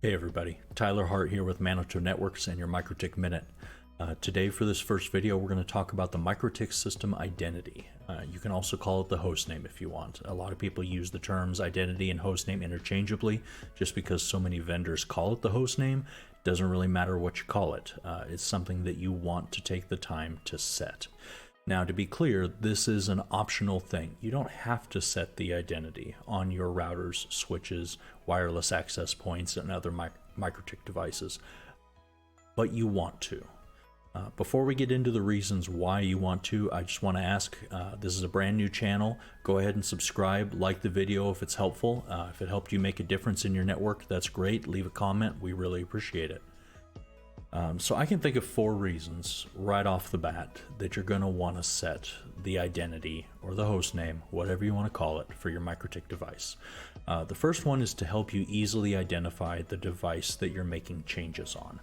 Hey everybody, Tyler Hart here with Manitou Networks and your MikroTik Minute. Today for this first video we're going to talk about the MikroTik System Identity. You can also call it the hostname if you want. A lot of people use the terms identity and hostname interchangeably just because so many vendors call it the hostname. It doesn't really matter what you call it. It's something that you want to take the time to set. Now, to be clear, this is an optional thing. You don't have to set the identity on your routers, switches, wireless access points, and other MikroTik devices, but you want to. Before we get into the reasons why you want to, I just want to ask, this is a brand new channel. Go ahead and subscribe, like the video if it's helpful. If it helped you make a difference in your network, that's great. Leave a comment. We really appreciate it. So I can think of 4 reasons right off the bat that you're going to want to set the identity or the host name, whatever you want to call it, for your MikroTik device. The first one is to help you easily identify the device that you're making changes on.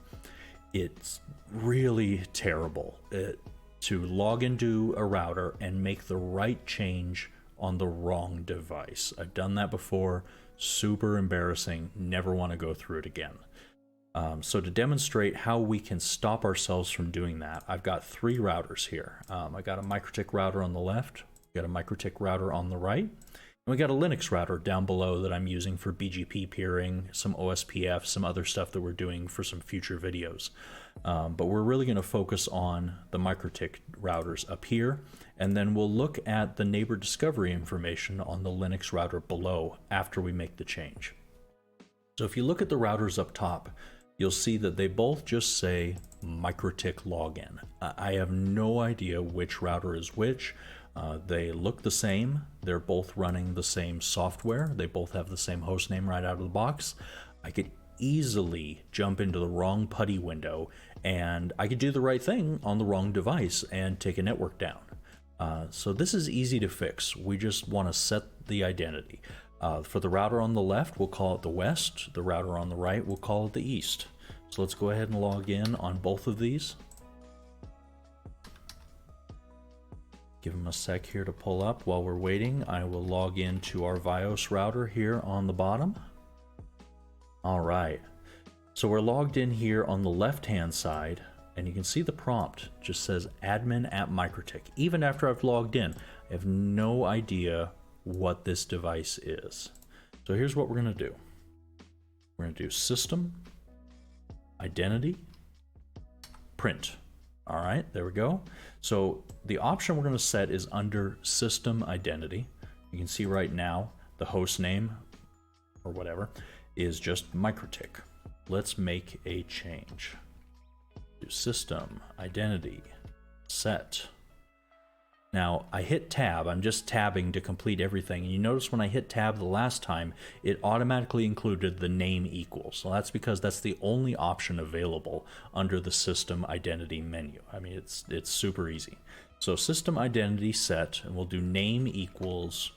It's really terrible to log into a router and make the right change on the wrong device. I've done that before. Super embarrassing. Never want to go through it again. So to demonstrate how we can stop ourselves from doing that, I've got 3 routers here. I got a MikroTik router on the left, got a MikroTik router on the right, and we got a Linux router down below that I'm using for BGP peering, some OSPF, some other stuff that we're doing for some future videos. But we're really going to focus on the MikroTik routers up here, and then we'll look at the neighbor discovery information on the Linux router below after we make the change. So if you look at the routers up top, you'll see that they both just say MikroTik login. I have no idea which router is which. They look the same. They're both running the same software. They both have the same hostname right out of the box. I could easily jump into the wrong PuTTY window and I could do the right thing on the wrong device and take a network down. So this is easy to fix. We just want to set the identity. For the router on the left, we'll call it the west. The router on the right, we'll call it the east. So let's go ahead and log in on both of these. Give them a sec here to pull up. While we're waiting, I will log into our VIOS router here on the bottom. All right. So we're logged in here on the left-hand side, and you can see the prompt just says admin at MikroTik. Even after I've logged in, I have no idea what this device is. So here's what we're going to do. We're going to do system, identity, print. All right, there we go. So the option we're going to set is under system identity. You can see right now the host name or whatever is just MikroTik. Let's make a change. Do system identity set. Now, I hit tab, I'm just tabbing to complete everything, and you notice when I hit tab the last time, it automatically included the name equals. So that's because that's the only option available under the system identity menu. I mean, it's super easy. So system identity set, and we'll do name equals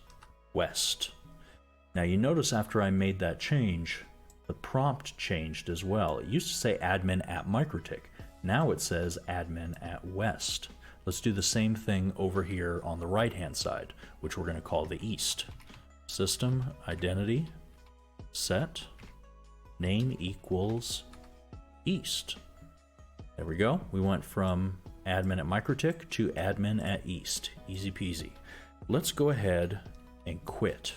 west. Now you notice after I made that change, the prompt changed as well. It used to say admin at MikroTik. Now it says admin at west. Let's do the same thing over here on the right-hand side, which we're going to call the east. System identity set name equals east. There we go. We went from admin at MikroTik to admin at east. Easy peasy. Let's go ahead and quit.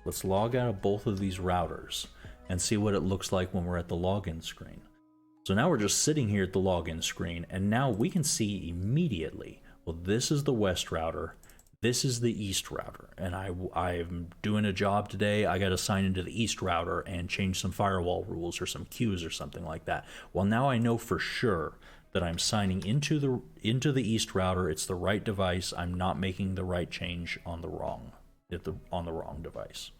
Let's log out of both of these routers and see what it looks like when we're at the login screen. So now we're just sitting here at the login screen, and now we can see immediately, well, this is the west router, this is the east router, and I'm doing a job today. I got to sign into the east router and change some firewall rules or some queues or something like that. Well, now I know for sure that I'm signing into the east router. It's the right device. I'm not making the right change on the wrong device.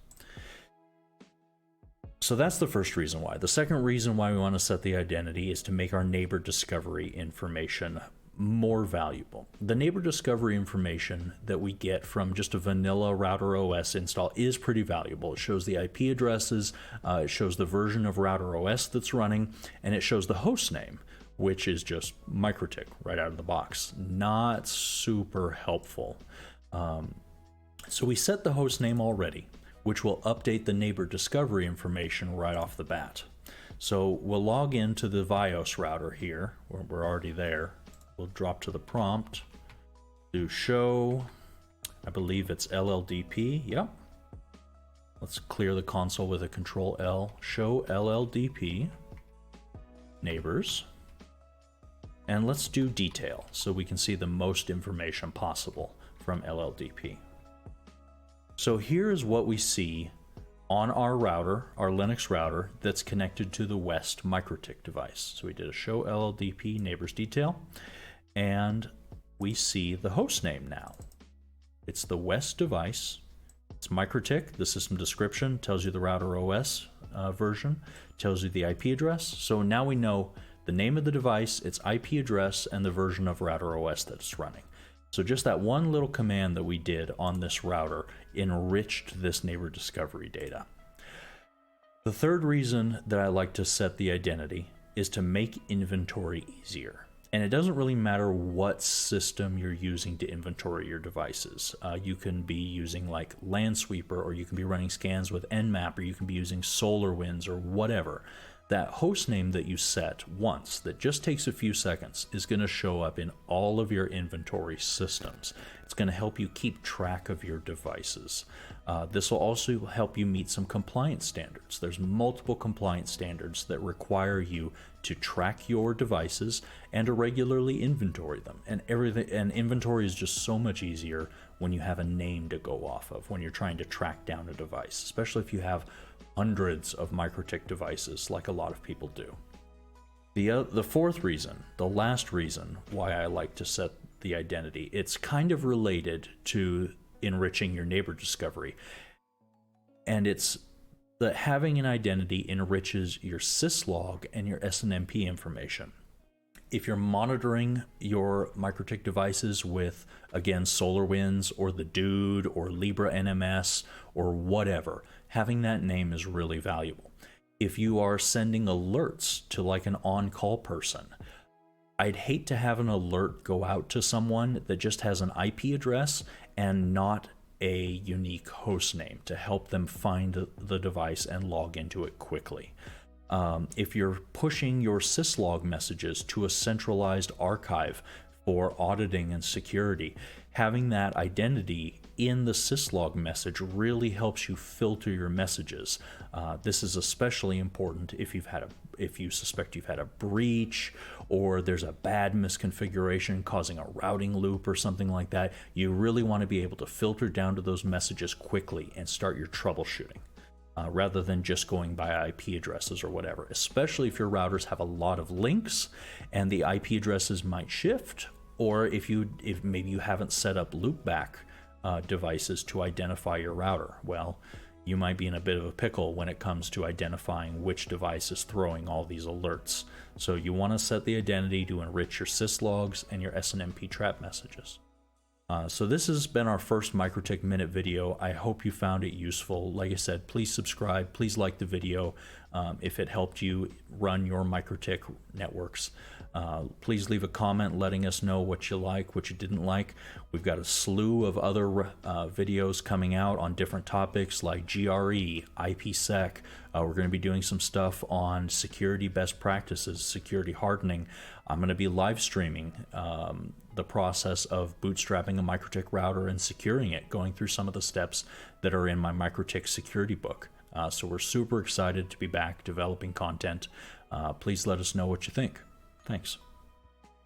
So that's the first reason why. The second reason why we want to set the identity is to make our neighbor discovery information more valuable. The neighbor discovery information that we get from just a vanilla RouterOS install is pretty valuable. It shows the IP addresses, it shows the version of RouterOS that's running, and it shows the host name, which is just MikroTik right out of the box. Not super helpful. So we set the host name already, which will update the neighbor discovery information right off the bat. So we'll log into the VIOS router here, where we're already there. We'll drop to the prompt, do show, I believe it's LLDP, yep. Let's clear the console with a Control L, show LLDP, neighbors, and let's do detail so we can see the most information possible from LLDP. So here is what we see on our router, our Linux router, that's connected to the West MikroTik device. So we did a show LLDP neighbors detail, and we see the host name now. It's the West device. It's MikroTik. The system description tells you the RouterOS version, tells you the IP address. So now we know the name of the device, its IP address, and the version of RouterOS that it's running. So just that one little command that we did on this router enriched this neighbor discovery data. The third reason that I like to set the identity is to make inventory easier. And it doesn't really matter what system you're using to inventory your devices. You can be using like Landsweeper, or you can be running scans with Nmap, or you can be using SolarWinds or whatever. That host name that you set once, that just takes a few seconds, is going to show up in all of your inventory systems. It's going to help you keep track of your devices. This will also help you meet some compliance standards. There's multiple compliance standards that require you to track your devices and to regularly inventory them. And inventory is just so much easier when you have a name to go off of, when you're trying to track down a device, especially if you have hundreds of MikroTik devices like a lot of people do. The fourth reason, the last reason why I like to set the identity, it's kind of related to enriching your neighbor discovery. And it's that having an identity enriches your syslog and your SNMP information. If you're monitoring your MikroTik devices with, again, SolarWinds or the Dude or Libra NMS or whatever, having that name is really valuable. If you are sending alerts to like an on-call person, I'd hate to have an alert go out to someone that just has an IP address and not a unique host name to help them find the device and log into it quickly. If you're pushing your syslog messages to a centralized archive for auditing and security, having that identity in the syslog message really helps you filter your messages. This is especially important if you suspect you've had a breach, or there's a bad misconfiguration causing a routing loop or something like that. You really want to be able to filter down to those messages quickly and start your troubleshooting. Rather than just going by IP addresses or whatever, especially if your routers have a lot of links and the IP addresses might shift, or if maybe you haven't set up loopback devices to identify your router. Well, you might be in a bit of a pickle when it comes to identifying which device is throwing all these alerts. So you want to set the identity to enrich your syslogs and your SNMP trap messages. So this has been our first MikroTik Minute video. I hope you found it useful. Like I said, please subscribe, please like the video if it helped you run your MikroTik networks. Please leave a comment letting us know what you like, what you didn't like. We've got a slew of other videos coming out on different topics like GRE, IPsec. We're going to be doing some stuff on security best practices, security hardening. I'm going to be live streaming the process of bootstrapping a MikroTik router and securing it, going through some of the steps that are in my MikroTik security book. So we're super excited to be back developing content. Please let us know what you think. Thanks.